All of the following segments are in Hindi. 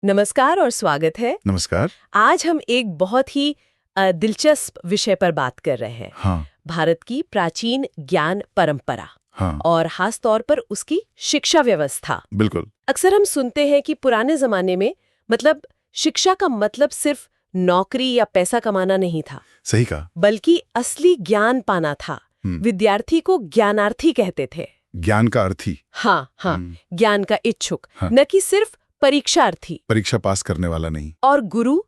नमस्कार और स्वागत है। नमस्कार। आज हम एक बहुत ही दिलचस्प विषय पर बात कर रहे हैं। हाँ। भारत की प्राचीन ज्ञान परंपरा। हाँ। और खास तौर पर उसकी शिक्षा व्यवस्था। बिल्कुल। अक्सर हम सुनते हैं कि पुराने जमाने में शिक्षा का मतलब सिर्फ नौकरी या पैसा कमाना नहीं था। सही कहा। बल्कि असली ज्ञान पाना था। विद्यार्थी को ज्ञानार्थी कहते थे। ज्ञान का अर्थी। हाँ, ज्ञान का इच्छुक, न कि सिर्फ परीक्षार्थी, परीक्षा पास करने वाला नहीं। और गुरु,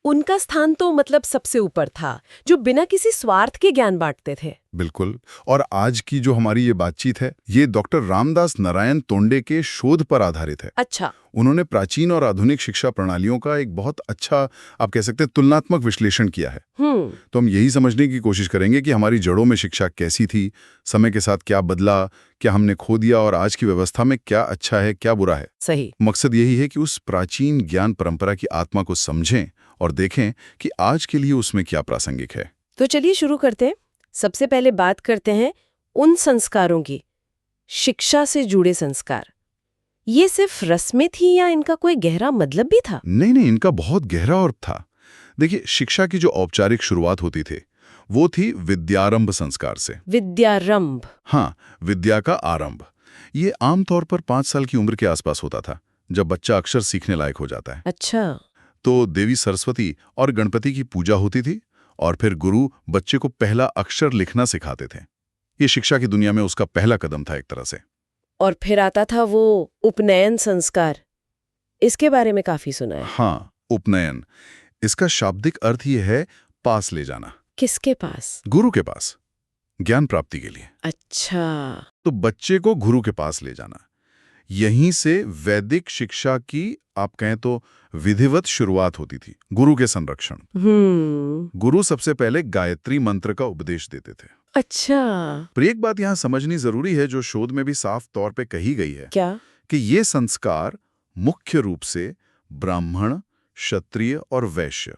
उनका स्थान तो सबसे ऊपर था, जो बिना किसी स्वार्थ के ज्ञान बांटते थे। बिल्कुल। और आज की जो हमारी ये बातचीत है, ये डॉक्टर रामदास नारायण तोंडे के शोध पर आधारित है। अच्छा। उन्होंने प्राचीन और आधुनिक शिक्षा प्रणालियों का एक बहुत अच्छा, आप कह सकते हैं, तुलनात्मक विश्लेषण किया है। तो हम यही समझने की कोशिश करेंगे कि हमारी जड़ों में शिक्षा कैसी थी, समय के साथ क्या बदला, क्या हमने खो दिया, और आज की व्यवस्था में क्या अच्छा है, क्या बुरा है। सही। मकसद यही है कि उस प्राचीन ज्ञान परंपरा की आत्मा को समझें और देखें कि आज के लिए उसमें क्या प्रासंगिक है। तो चलिए शुरू करते हैं। सबसे पहले बात करते हैं उन संस्कारों की, शिक्षा से जुड़े संस्कार। ये सिर्फ रस्में थी या इनका कोई गहरा मतलब भी था? नहीं, इनका बहुत गहरा अर्थ था। देखिए, शिक्षा की जो औपचारिक शुरुआत होती थी वो थी विद्यारंभ संस्कार से। विद्यारंभ? हाँ, विद्या का आरंभ। ये आमतौर पर 5 साल की उम्र के आसपास होता था, जब बच्चा अक्षर सीखने लायक हो जाता है। अच्छा। तो देवी सरस्वती और गणपति की पूजा होती थी, और फिर गुरु बच्चे को पहला अक्षर लिखना सिखाते थे। ये शिक्षा की दुनिया में उसका पहला कदम था एक तरह से। और फिर आता था वो उपनयन संस्कार। इसके बारे में काफी सुना है। हाँ, उपनयन। इसका शाब्दिक अर्थ ये है पास ले जाना। किसके पास? गुरु के पास, ज्ञान प्राप्ति के लिए। अच्छा। तो बच्चे को गुरु के पास ले जाना। यहीं से वैदिक शिक्षा की, आप कहें तो, विधिवत शुरुआत होती थी। गुरु के संरक्षण। गुरु सबसे पहले गायत्री मंत्र का उपदेश देते थे। अच्छा। पर एक बात यहाँ समझनी जरूरी है, जो शोध में भी साफ तौर पे कही गई है। क्या? कि ये संस्कार मुख्य रूप से ब्राह्मण, क्षत्रिय और वैश्य,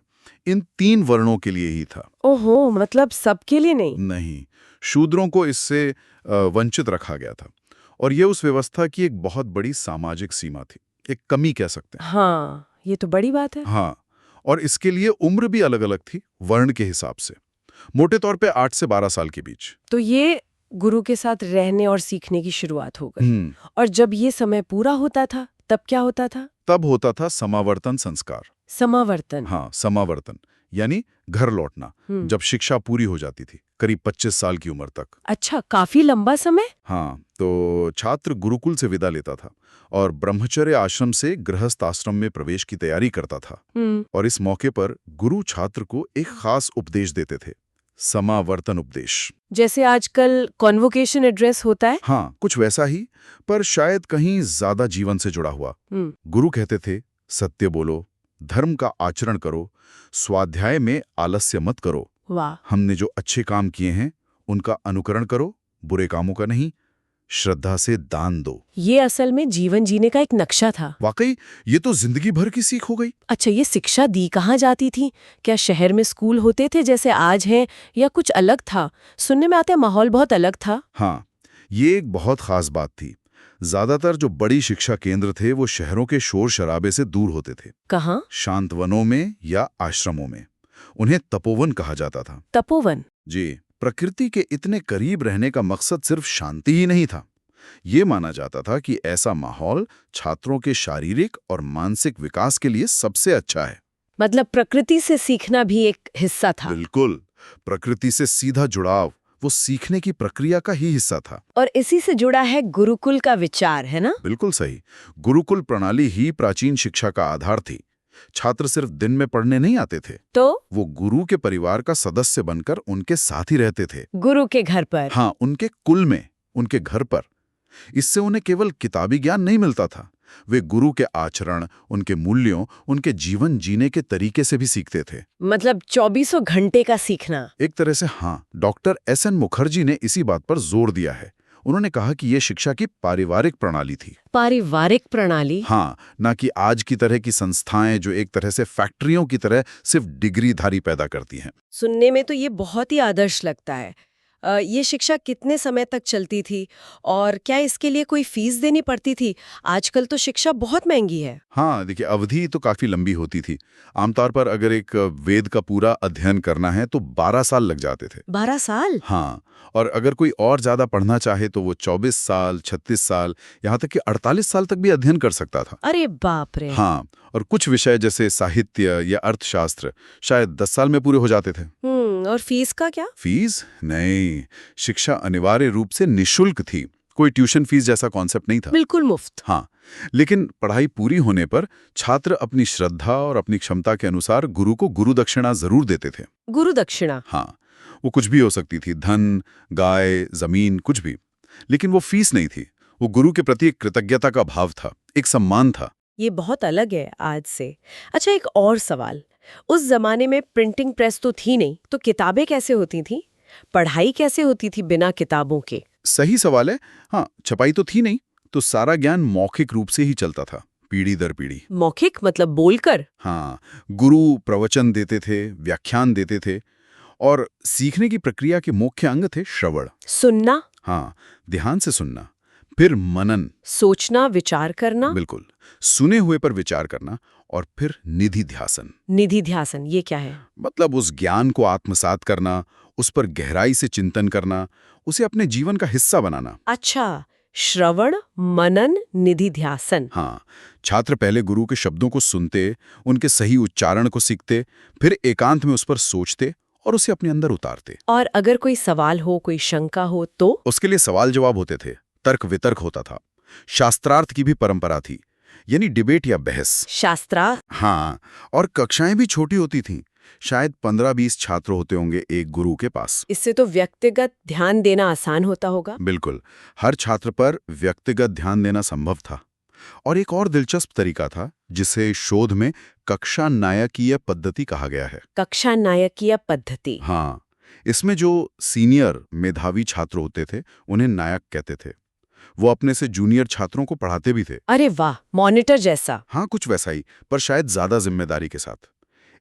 इन 3 वर्णों के लिए ही था। ओहो, मतलब सबके लिए नहीं? नहीं, शूद्रों को इससे वंचित रखा गया था, और ये उस व्यवस्था की एक बहुत बड़ी सामाजिक सीमा थी, एक कमी कह सकते हैं। हाँ, ये तो बड़ी बात है। हाँ, और इसके लिए उम्र भी अलग अलग थी, वर्ण के हिसाब से। मोटे तौर पे 8 से 12 साल के बीच। तो ये गुरु के साथ रहने और सीखने की शुरुआत हो गई। और जब ये समय पूरा होता था, तब क्या होता था? तब होता था समावर्तन संस्कार। समावर्तन? हाँ, समावर्तन यानी घर लौटना, जब शिक्षा पूरी हो जाती थी, करीब 25 साल की उम्र तक। अच्छा, काफी लंबा समय। हाँ, तो छात्र गुरुकुल से विदा लेता था और ब्रह्मचर्य आश्रम से गृहस्थ आश्रम में प्रवेश की तैयारी करता था। और इस मौके पर गुरु छात्र को एक खास उपदेश देते थे, समावर्तन उपदेश। जैसे आजकल कॉन्वोकेशन एड्रेस होता है? हाँ, कुछ वैसा ही, पर शायद कहीं ज्यादा जीवन से जुड़ा हुआ। गुरु कहते थे, सत्य बोलो, धर्म का आचरण करो, स्वाध्याय में आलस्य मत करो। वाह। हमने जो अच्छे काम किए हैं उनका अनुकरण करो, बुरे कामों का नहीं। श्रद्धा से दान दो। ये असल में जीवन जीने का एक नक्शा था। वाकई, ये तो जिंदगी भर की सीख हो गई। अच्छा, ये शिक्षा दी कहाँ जाती थी? क्या शहर में स्कूल होते थे जैसे आज हैं, या कुछ अलग था? सुनने में आता है माहौल बहुत अलग था। हाँ, ये एक बहुत खास बात थी। ज्यादातर जो बड़ी शिक्षा केंद्र थे वो शहरों के शोर शराबे से दूर होते थे। कहाँ? शांत वनों में या आश्रमों में। उन्हें तपोवन कहा जाता था। तपोवन? जी। प्रकृति के इतने करीब रहने का मकसद सिर्फ शांति ही नहीं था। ये माना जाता था कि ऐसा माहौल छात्रों के शारीरिक और मानसिक विकास के लिए सबसे अच्छा है। मतलब प्रकृति से सीखना भी एक हिस्सा था। बिल्कुल, प्रकृति से सीधा जुड़ाव वो सीखने की प्रक्रिया का ही हिस्सा था। और इसी से जुड़ा है गुरुकुल का विचार, है ना? बिल्कुल सही। गुरुकुल प्रणाली ही प्राचीन शिक्षा का आधार थी। छात्र सिर्फ दिन में पढ़ने नहीं आते थे, तो वो गुरु के परिवार का सदस्य बनकर उनके साथ ही रहते थे। गुरु के घर पर? हाँ, उनके कुल में, उनके घर पर। इससे उन्हें केवल किताबी ज्ञान नहीं मिलता था, वे गुरु के आचरण, उनके मूल्यों, उनके जीवन जीने के तरीके से भी सीखते थे। मतलब 24 घंटे का सीखना। एक तरह से हाँ। Doctor SN. मुखर्जी ने इसी बात पर जोर दिया है। उन्होंने कहा कि यह शिक्षा की पारिवारिक प्रणाली थी। पारिवारिक प्रणाली? हाँ, ना कि आज की तरह की संस्थाएं जो एक तरह से फैक्ट्रियों की तरह सिर्फ डिग्रीधारी पैदा करती हैं। सुनने में तो ये बहुत ही आदर्श लगता है। ये शिक्षा कितने समय तक चलती थी और क्या इसके लिए कोई फीस देनी पड़ती थी? आजकल तो शिक्षा बहुत महंगी है। हाँ, देखिए अवधि तो काफ़ी लंबी होती थी। आमतौर पर अगर एक वेद का पूरा अध्ययन करना है तो 12 साल लग जाते थे। 12 साल? हाँ, और अगर कोई और ज़्यादा पढ़ना चाहे तो वो 24 साल, 36 साल, यहाँ तक कि 48 साल तक भी अध्ययन कर सकता था। अरे बाप रे! हाँ, और कुछ विषय जैसे साहित्य या अर्थशास्त्र शायद 10 साल में पूरे हो जाते थे। और फीस का क्या? फीस? नहीं, शिक्षा अनिवार्य रूप से निःशुल्क थी। कोई ट्यूशन फीस जैसा कॉन्सेप्ट नहीं था। बिल्कुल मुफ्त। हाँ, लेकिन पढ़ाई पूरी होने पर छात्र अपनी श्रद्धा और अपनी क्षमता के अनुसार गुरु को गुरु दक्षिणा जरूर देते थे। गुरु दक्षिणा? हाँ, वो कुछ भी हो सकती थी, धन, गाय, जमीन, कुछ भी। लेकिन वो फीस नहीं थी, वो गुरु के प्रति एक कृतज्ञता का भाव था, एक सम्मान था। ये बहुत अलग है आज से। अच्छा, एक और सवाल। उस जमाने में प्रिंटिंग प्रेस तो थी नहीं, तो किताबें कैसे होती थीं? पढ़ाई कैसे होती थी बिना किताबों के? सही सवाल है। हाँ, छपाई तो थी नहीं, तो सारा ज्ञान मौखिक रूप से ही चलता था, पीढ़ी दर पीढ़ी। मौखिक मतलब बोलकर? हाँ, गुरु प्रवचन देते थे, व्याख्यान देते थे, और सीखने की प्रक्रिया के मुख्य अंग थे श्रवण। सुनना? हाँ, ध्यान से सुनना, फिर मनन। सोचना, विचार करना? बिल्कुल, सुने हुए पर विचार करना, और फिर निधि ध्यासन। निधि ध्यासन ये क्या है? मतलब उस ज्ञान को आत्मसात करना, उस पर गहराई से चिंतन करना, उसे अपने जीवन का हिस्सा बनाना। अच्छा, श्रवण, मनन, निधि ध्यासन। हाँ, छात्र पहले गुरु के शब्दों को सुनते, उनके सही उच्चारण को सीखते, फिर एकांत में उस पर सोचते और उसे अपने अंदर उतारते। और अगर कोई सवाल हो, कोई शंका हो तो? उसके लिए सवाल जवाब होते थे, तर्क वितर्क होता था, शास्त्रार्थ की भी परंपरा थी, यानी डिबेट या बहस। शास्त्रा? हाँ, और कक्षाएं भी छोटी होती थीं, शायद 15-20 छात्र होते होंगे एक गुरु के पास। इससे तो व्यक्तिगत ध्यान देना आसान होता होगा। बिल्कुल, हर छात्र पर व्यक्तिगत ध्यान देना संभव था। और एक और दिलचस्प तरीका था जिसे शोध में कक्षा नायकीय पद्धति कहा गया है। कक्षा नायकीय पद्धति? हाँ, इसमें जो सीनियर मेधावी छात्र होते थे उन्हें नायक कहते थे। वो अपने से जूनियर छात्रों को पढ़ाते भी थे। अरे वाह, मॉनिटर जैसा। हाँ, कुछ वैसा ही, पर शायद ज्यादा जिम्मेदारी के साथ।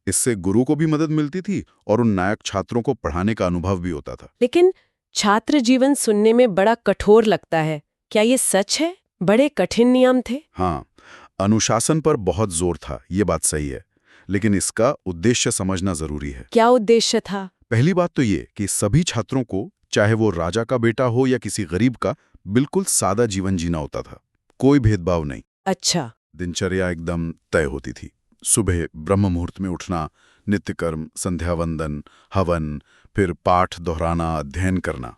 इससे गुरु को भी मदद मिलती थी और उन नायक छात्रों को पढ़ाने का अनुभव भी होता था। लेकिन छात्र जीवन सुनने में बड़ा कठोर लगता है, क्या ये सच है? बड़े कठिन नियम थे? हाँ, अनुशासन पर बहुत जोर था, ये बात सही है, लेकिन इसका उद्देश्य समझना जरूरी है। क्या उद्देश्य था? पहली बात तो ये कि सभी छात्रों को, चाहे वो राजा का बेटा हो या किसी गरीब का, बिल्कुल सादा जीवन जीना होता था, कोई भेदभाव नहीं। अच्छा। दिनचर्या एकदम तय होती थी। सुबह ब्रह्म मुहूर्त में उठना, नित्य कर्म, संध्या वंदन, हवन, फिर पाठ दोहराना, अध्ययन करना।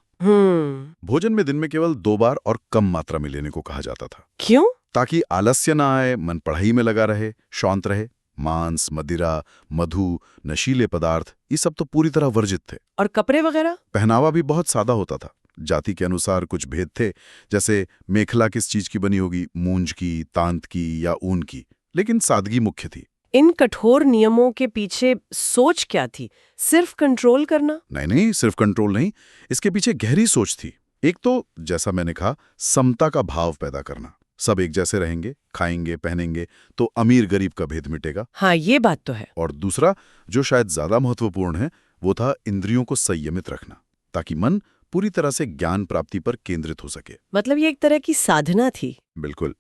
भोजन में दिन में केवल 2 बार और कम मात्रा में लेने को कहा जाता था। क्यों? ताकि आलस्य ना आए, मन पढ़ाई में लगा रहे, शांत रहे। मांस, मदिरा, मधु, नशीले पदार्थ, ये सब तो पूरी तरह वर्जित थे। और कपड़े वगैरह? पहनावा भी बहुत सादा होता था। जाति के अनुसार कुछ भेद थे, जैसे मेखला किस चीज की बनी होगी, मूंज की, तांत की या ऊन की, लेकिन सादगी मुख्य थी। इन कठोर नियमों के पीछे सोच क्या थी? सिर्फ कंट्रोल करना? नहीं, सिर्फ कंट्रोल नहीं, इसके पीछे गहरी सोच थी। एक तो, जैसा मैंने कहा, समता का भाव पैदा करना। सब एक जैसे रहेंगे, खाएंगे, पहनेंगे, तो अमीर गरीब का भेद मिटेगा। हाँ, ये बात तो है। और दूसरा, जो शायद ज्यादा महत्वपूर्ण है, वो था इंद्रियों को संयमित रखना, ताकि मन पूरी तरह से ज्ञान प्राप्ति पर केंद्रित हो सके। मतलब ये एक तरह की साधना थी। बिल्कुल।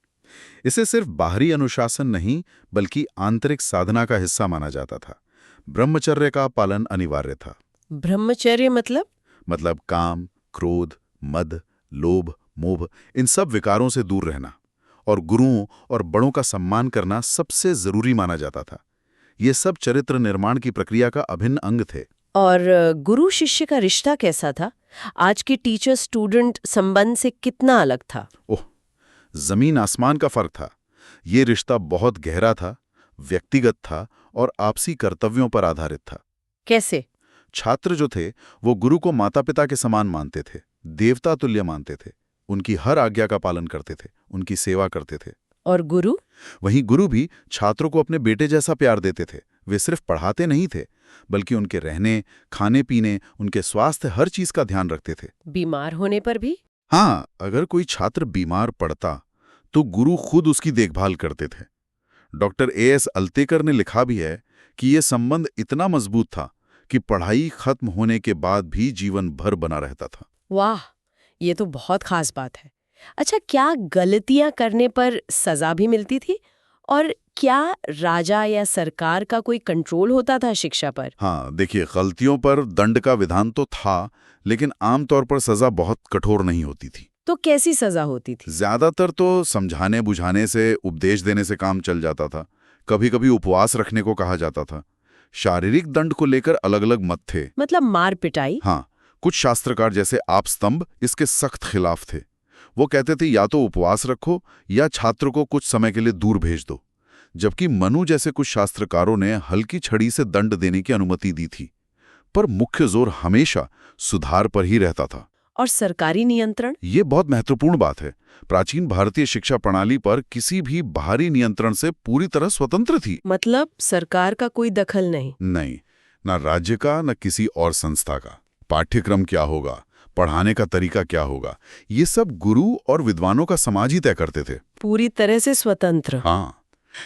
इसे सिर्फ बाहरी अनुशासन नहीं, बल्कि आंतरिक साधना का हिस्सा माना जाता था। ब्रह्मचर्य का पालन अनिवार्य था। ब्रह्मचर्य मतलब? काम, क्रोध, मद, लोभ, मोह, इन सब विकारों से दूर रहना, और गुरुओं और बड़ों का सम्मान करना सबसे जरूरी माना जाता था। ये सब चरित्र निर्माण की प्रक्रिया का अभिन्न अंग थे। और गुरु शिष्य का रिश्ता कैसा था? आज के टीचर स्टूडेंट संबंध से कितना अलग था? ओह, जमीन आसमान का फर्क था। ये रिश्ता बहुत गहरा था, व्यक्तिगत था और आपसी कर्तव्यों पर आधारित था। कैसे? छात्र जो थे वो गुरु को माता पिता के समान मानते थे, देवता तुल्य मानते थे, उनकी हर आज्ञा का पालन करते थे, उनकी सेवा करते थे। और गुरु? वहीं गुरु भी छात्रों को अपने बेटे जैसा प्यार देते थे। वे सिर्फ पढ़ाते नहीं थे, बल्कि उनके रहने, खाने पीने, उनके स्वास्थ्य, हर चीज का ध्यान रखते थे। बीमार होने पर भी? हाँ, अगर कोई छात्र बीमार पड़ता तो गुरु खुद उसकी देखभाल करते थे। Doctor A.S. अल्तेकर ने लिखा भी है कि यह संबंध इतना मजबूत था कि पढ़ाई खत्म होने के बाद भी जीवन भर बना रहता था। वाह, ये तो बहुत खास बात है। अच्छा, क्या गलतियां करने पर सजा भी मिलती थी? और क्या राजा या सरकार का कोई कंट्रोल होता था शिक्षा पर? हाँ, देखिए, गलतियों पर दंड का विधान तो था, लेकिन आमतौर पर सजा बहुत कठोर नहीं होती थी। तो कैसी सजा होती थी? ज्यादातर तो समझाने बुझाने से, उपदेश देने से काम चल जाता था। कभी कभी उपवास रखने को कहा जाता था। शारीरिक दंड को लेकर अलग अलग मत थे। मतलब मार पिटाई? हाँ, कुछ शास्त्रकार जैसे आपस्तंभ इसके सख्त खिलाफ थे। वो कहते थे या तो उपवास रखो या छात्र को कुछ समय के लिए दूर भेज दो। जबकि मनु जैसे कुछ शास्त्रकारों ने हल्की छड़ी से दंड देने की अनुमति दी थी। पर मुख्य जोर हमेशा सुधार पर ही रहता था। और सरकारी नियंत्रण? ये बहुत महत्वपूर्ण बात है। प्राचीन भारतीय शिक्षा प्रणाली पर किसी भी बाहरी नियंत्रण से पूरी तरह स्वतंत्र थी। मतलब सरकार का कोई दखल नहीं? नहीं, ना राज्य का, न किसी और संस्था का। पाठ्यक्रम क्या होगा, पढ़ाने का तरीका क्या होगा, ये सब गुरु और विद्वानों का समाज ही तय करते थे। पूरी तरह से स्वतंत्र। हाँ,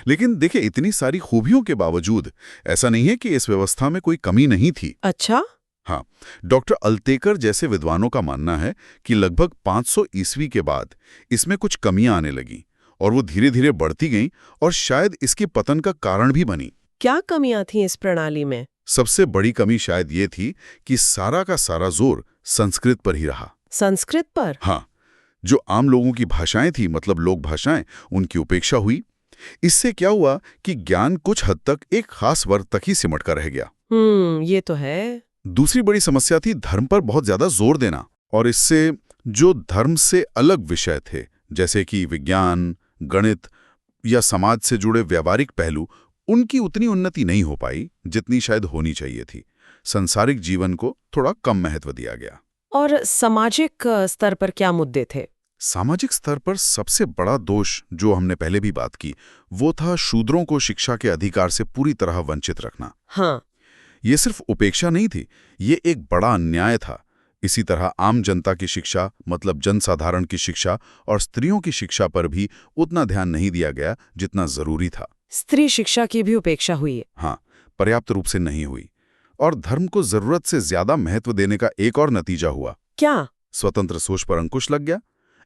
लेकिन देखिए, इतनी सारी खूबियों के बावजूद ऐसा नहीं है कि इस व्यवस्था में कोई कमी नहीं थी। अच्छा? हाँ, डॉक्टर अल्तेकर जैसे विद्वानों का मानना है कि लगभग 500 ईस्वी के बाद इसमें कुछ कमियां आने लगी और वो धीरे धीरे बढ़ती गईं और शायद इसके पतन का कारण भी बनी। क्या कमियां थीं इस प्रणाली में? सबसे बड़ी कमी शायद ये थी कि सारा का सारा जोर संस्कृत पर ही रहा। संस्कृत पर? हाँ, जो आम लोगों की भाषाएं थी, मतलब लोक भाषाएं, उनकी उपेक्षा हुई। इससे क्या हुआ कि ज्ञान कुछ हद तक एक खास वर्ग तक ही सिमट कर रह गया। ये तो है। दूसरी बड़ी समस्या थी धर्म पर बहुत ज्यादा जोर देना, और इससे जो धर्म से अलग विषय थे, जैसे कि विज्ञान, गणित या समाज से जुड़े व्यावहारिक पहलू, उनकी उतनी उन्नति नहीं हो पाई जितनी शायद होनी चाहिए थी। सांसारिक जीवन को थोड़ा कम महत्व दिया गया। और सामाजिक स्तर पर क्या मुद्दे थे? सामाजिक स्तर पर सबसे बड़ा दोष, जो हमने पहले भी बात की, वो था शूद्रों को शिक्षा के अधिकार से पूरी तरह वंचित रखना। हाँ। ये सिर्फ उपेक्षा नहीं थी, ये एक बड़ा अन्याय था। इसी तरह आम जनता की शिक्षा, मतलब जनसाधारण की शिक्षा और स्त्रियों की शिक्षा पर भी उतना ध्यान नहीं दिया गया जितना जरूरी था। स्त्री शिक्षा की भी उपेक्षा हुई? हाँ, पर्याप्त रूप से नहीं हुई। और धर्म को जरूरत से ज्यादा महत्व देने का एक और नतीजा हुआ। क्या? स्वतंत्र सोच पर अंकुश लग गया।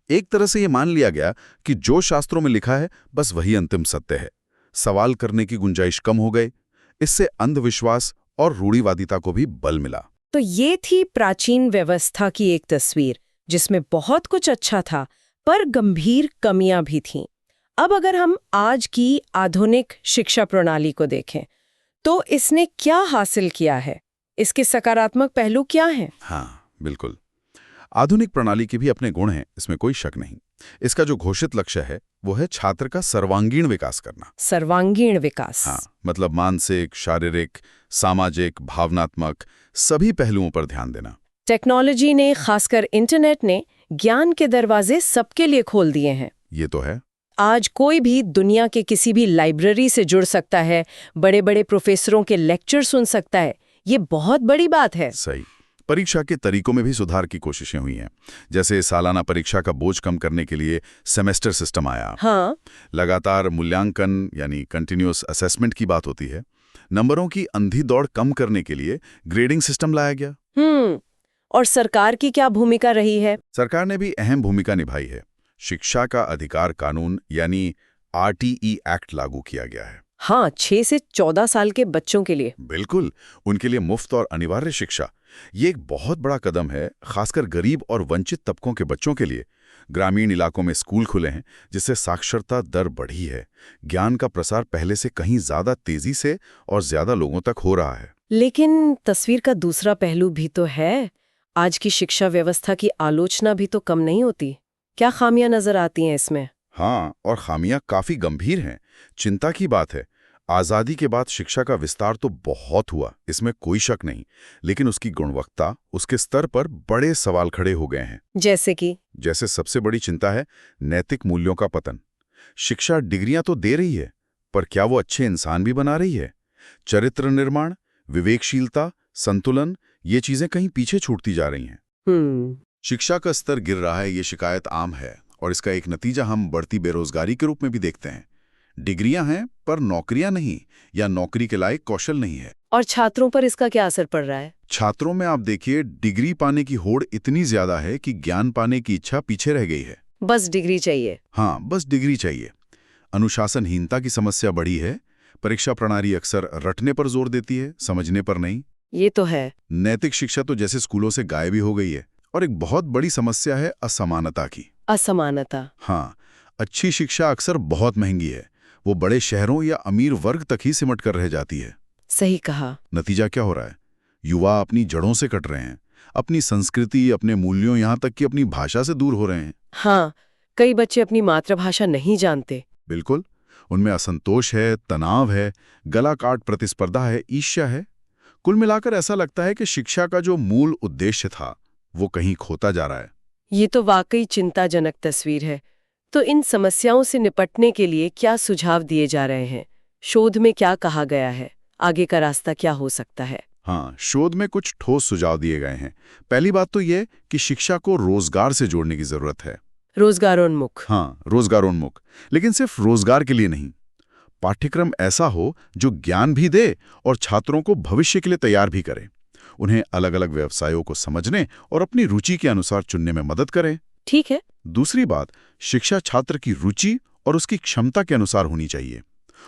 एक तरह से ये मान लिया गया कि जो शास्त्रों में लिखा है बस वही अंतिम सत्य है। सवाल करने की गुंजाइश कम हो गई। इससे अंधविश्वास और रूढ़िवादिता को भी बल मिला। तो ये थी प्राचीन व्यवस्था की एक तस्वीर, जिसमें बहुत कुछ अच्छा था, पर गंभीर कमियां भी थीं। अब अगर हम आज की आधुनिक शिक्षा प्रणाली को देखें, तो इसने क्या हासिल किया है? इसके सकारात्मक पहलू क्या हैं? हाँ, बिल्कुल। आधुनिक प्रणाली के भी अपने गुण हैं, इसमें कोई शक नहीं। इसका जो घोषित लक्ष्य है वो है छात्र का सर्वांगीण विकास करना। सर्वांगीण विकास? हाँ, मतलब मानसिक, शारीरिक, सामाजिक, भावनात्मक सभी पहलुओं पर ध्यान देना। टेक्नोलॉजी ने, खासकर इंटरनेट ने, ज्ञान के दरवाजे सबके लिए खोल दिए हैं। ये तो है। आज कोई भी दुनिया के किसी भी लाइब्रेरी से जुड़ सकता है, बड़े बड़े प्रोफेसरों के लेक्चर सुन सकता है। ये बहुत बड़ी बात है। सही। परीक्षा के तरीकों में भी सुधार की कोशिशें हुई हैं। जैसे सालाना परीक्षा का बोझ कम करने के लिए सेमेस्टर सिस्टम आया। हाँ। लगातार मूल्यांकन यानी कंटिन्यूअस असेसमेंट की बात होती है। नंबरों की अंधी दौड़ कम करने के लिए ग्रेडिंग सिस्टम लाया गया। और सरकार की क्या भूमिका रही है? सरकार ने भी अहम भूमिका निभाई है। शिक्षा का अधिकार कानून यानी RTE एक्ट लागू किया गया है। हाँ, 6 से 14 साल के बच्चों के लिए। बिल्कुल, उनके लिए मुफ्त और अनिवार्य शिक्षा। ये एक बहुत बड़ा कदम है, खासकर गरीब और वंचित तबकों के बच्चों के लिए। ग्रामीण इलाकों में स्कूल खुले हैं, जिससे साक्षरता दर बढ़ी है। ज्ञान का प्रसार पहले से कहीं ज्यादा तेजी से और ज्यादा लोगों तक हो रहा है। लेकिन तस्वीर का दूसरा पहलू भी तो है। आज की शिक्षा व्यवस्था की आलोचना भी तो कम नहीं होती। क्या खामियां नजर आती हैं इसमें? हाँ, और खामियां काफी गंभीर हैं। चिंता की बात है। आजादी के बाद शिक्षा का विस्तार तो बहुत हुआ, इसमें कोई शक नहीं, लेकिन उसकी गुणवत्ता, उसके स्तर पर बड़े सवाल खड़े हो गए हैं। जैसे सबसे बड़ी चिंता है नैतिक मूल्यों का पतन। शिक्षा डिग्रियां तो दे रही है, पर क्या वो अच्छे इंसान भी बना रही है? चरित्र निर्माण, विवेकशीलता, संतुलन, ये चीजें कहीं पीछे छूटती जा रही हैं। शिक्षा का स्तर गिर रहा है, ये शिकायत आम है, और इसका एक नतीजा हम बढ़ती बेरोजगारी के रूप में भी देखते हैं। डिग्रियां हैं, पर नौकरियां नहीं या नौकरी के लायक कौशल नहीं है। और छात्रों पर इसका क्या असर पड़ रहा है? छात्रों में आप देखिए, डिग्री पाने की होड़ इतनी ज्यादा है कि ज्ञान पाने की इच्छा पीछे रह गई है। बस डिग्री चाहिए। हाँ, बस डिग्री चाहिए। अनुशासनहीनता की समस्या बढ़ी है। परीक्षा प्रणाली अक्सर रटने पर जोर देती है, समझने पर नहीं। ये तो है। नैतिक शिक्षा तो जैसे स्कूलों से गायब ही हो गई है। और एक बहुत बड़ी समस्या है असमानता की। असमानता। हाँ, अच्छी शिक्षा अक्सर बहुत महंगी है। वो बड़े शहरों या अमीर वर्ग तक ही सिमट कर रह जाती है। सही कहा। नतीजा क्या हो रहा है? युवा अपनी जड़ों से कट रहे हैं, अपनी संस्कृति, अपने मूल्यों, यहाँ तक कि अपनी भाषा से दूर हो रहे हैं। हाँ, कई बच्चे अपनी मातृभाषा नहीं जानते। बिल्कुल, उनमें असंतोष है, तनाव है, गला काट प्रतिस्पर्धा है, ईर्ष्या है। कुल मिलाकर ऐसा लगता है कि शिक्षा का जो मूल उद्देश्य था वो कहीं खोता जा रहा है। ये तो वाकई चिंताजनक तस्वीर है। तो इन समस्याओं से निपटने के लिए क्या सुझाव दिए जा रहे हैं? शोध में क्या कहा गया है? आगे का रास्ता क्या हो सकता है? हाँ, शोध में कुछ ठोस सुझाव दिए गए हैं। पहली बात तो ये कि शिक्षा को रोजगार से जोड़ने की जरूरत है। रोजगारोन्मुख। हाँ, रोजगारोन्मुख, लेकिन सिर्फ रोजगार के लिए नहीं। पाठ्यक्रम ऐसा हो जो ज्ञान भी दे और छात्रों को भविष्य के लिए तैयार भी करे। उन्हें अलग अलग व्यवसायों को समझने और अपनी रुचि के अनुसार चुनने में मदद करें। ठीक है। दूसरी बात, शिक्षा छात्र की रुचि और उसकी क्षमता के अनुसार होनी चाहिए।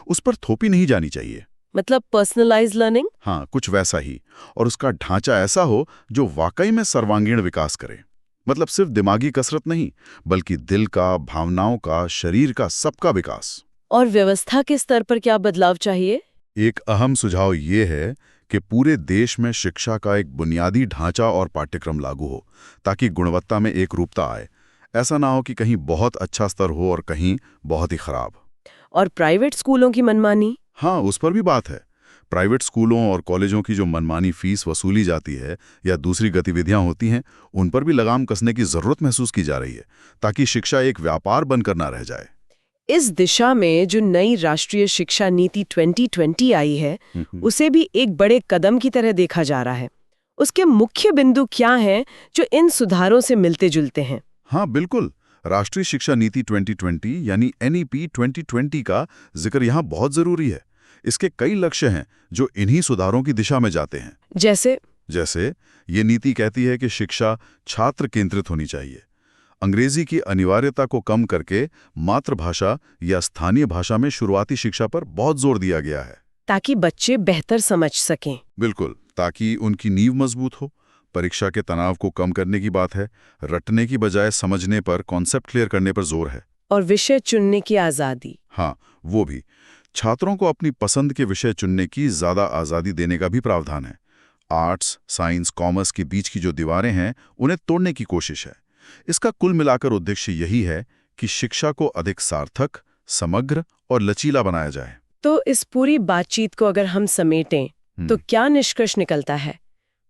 उस पर थोपी नहीं जानी चाहिए। मतलब पर्सनलाइज लर्निंग? हाँ, कुछ वैसा ही। और उसका ढांचा ऐसा हो जो वाकई में सर्वांगीण विकास करे। मतलब सिर्फ दिमागी कसरत नहीं, बल्कि दिल का, भावनाओं का, शरीर का, सबका विकास। और व्यवस्था के स्तर पर क्या बदलाव चाहिए? एक अहम सुझाव ये है कि पूरे देश में शिक्षा का एक बुनियादी ढांचा और पाठ्यक्रम लागू हो, ताकि गुणवत्ता में एक रूपता आए। ऐसा ना हो कि कहीं बहुत अच्छा स्तर हो और कहीं बहुत ही खराब। और प्राइवेट स्कूलों की मनमानी? हाँ, उस पर भी बात है। प्राइवेट स्कूलों और कॉलेजों की जो मनमानी फीस वसूली जाती है या दूसरी गतिविधियां होती हैं, उन पर भी लगाम कसने की जरूरत महसूस की जा रही है, ताकि शिक्षा एक व्यापार बनकर ना रह जाए। इस दिशा में जो नई राष्ट्रीय शिक्षा नीति 2020 आई है, उसे भी एक बड़े कदम की तरह देखा जा रहा है। उसके मुख्य बिंदु क्या हैं जो इन सुधारों से मिलते जुलते हैं? हाँ, बिल्कुल। राष्ट्रीय शिक्षा नीति 2020 यानी NEP 2020 का जिक्र यहाँ बहुत जरूरी है। इसके कई लक्ष्य हैं जो इन्हीं सुधारों की दिशा में जाते हैं। जैसे ये नीति कहती है कि शिक्षा छात्र केंद्रित होनी चाहिए। अंग्रेजी की अनिवार्यता को कम करके मातृभाषा या स्थानीय भाषा में शुरुआती शिक्षा पर बहुत जोर दिया गया है, ताकि बच्चे बेहतर समझ सकें। बिल्कुल, ताकि उनकी नींव मजबूत हो। परीक्षा के तनाव को कम करने की बात है। रटने की बजाय समझने पर, कॉन्सेप्ट क्लियर करने पर जोर है। और विषय चुनने की आज़ादी। हाँ, वो भी। छात्रों को अपनी पसंद के विषय चुनने की ज्यादा आज़ादी देने का भी प्रावधान है। आर्ट्स, साइंस, कॉमर्स के बीच की जो दीवारें हैं, उन्हें तोड़ने की कोशिश है। इसका कुल मिलाकर उद्देश्य यही है कि शिक्षा को अधिक सार्थक, समग्र और लचीला बनाया जाए। तो इस पूरी बातचीत को अगर हम समेटें, तो क्या निष्कर्ष निकलता है?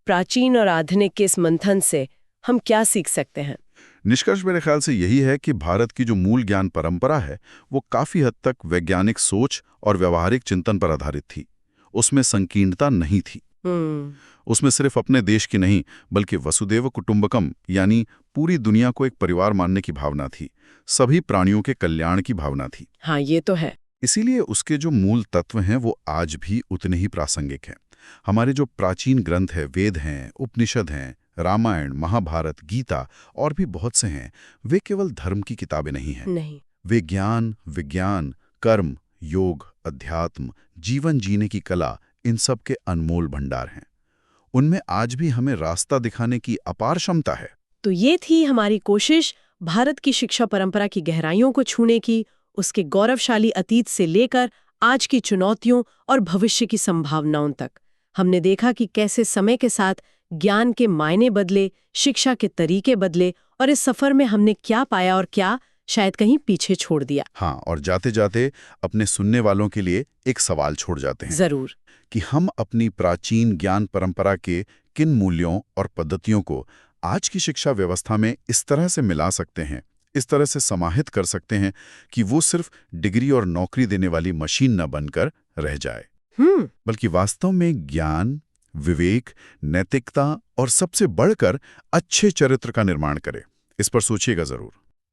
प्राचीन और आधुनिक के इस मंथन से हम क्या सीख सकते हैं? निष्कर्ष मेरे ख्याल से यही है कि भारत की जो मूल ज्ञान परंपरा है, वो काफी हद तक वैज्ञानिक सोच और व्यवहारिक चिंतन पर आधारित थी। उसमें संकीर्णता नहीं थी। उसमें सिर्फ अपने देश की नहीं, बल्कि वसुदेव कुटुंबकम यानी पूरी दुनिया को एक परिवार मानने की भावना थी। सभी प्राणियों के कल्याण की भावना थी। हाँ, ये तो है। इसीलिए उसके जो मूल तत्व हैं वो आज भी उतने ही प्रासंगिक हैं। हमारे जो प्राचीन ग्रंथ हैं, वेद हैं, उपनिषद हैं, रामायण, महाभारत, गीता और भी बहुत से हैं, वे केवल धर्म की किताबें नहीं हैं। नहीं, वे ज्ञान, विज्ञान, कर्म, योग, अध्यात्म, जीवन जीने की कला, इन सब के अनमोल भंडार हैं। उनमें आज भी हमें रास्ता दिखाने की अपार क्षमता है। तो ये थी हमारी कोशिश भारत की शिक्षा परंपरा की गहराइयों को छूने की, उसके गौरवशाली अतीत से लेकर आज की चुनौतियों और भविष्य की संभावनाओं तक। हमने देखा कि कैसे समय के साथ ज्ञान के मायने बदले, शिक्षा के तरीके बदले, और इस सफर में हमने क्या पाया और क्या शायद कहीं पीछे छोड़ दिया। हाँ, और जाते जाते अपने सुनने वालों के लिए एक सवाल छोड़ जाते हैं। जरूर। कि हम अपनी प्राचीन ज्ञान परंपरा के किन मूल्यों और पद्धतियों को आज की शिक्षा व्यवस्था में इस तरह से मिला सकते हैं, इस तरह से समाहित कर सकते हैं कि वो सिर्फ डिग्री और नौकरी देने वाली मशीन न बनकर रह जाए, बल्कि वास्तव में ज्ञान, विवेक, नैतिकता और सबसे बढ़कर अच्छे चरित्र का निर्माण करे। इस पर सोचिएगा जरूर।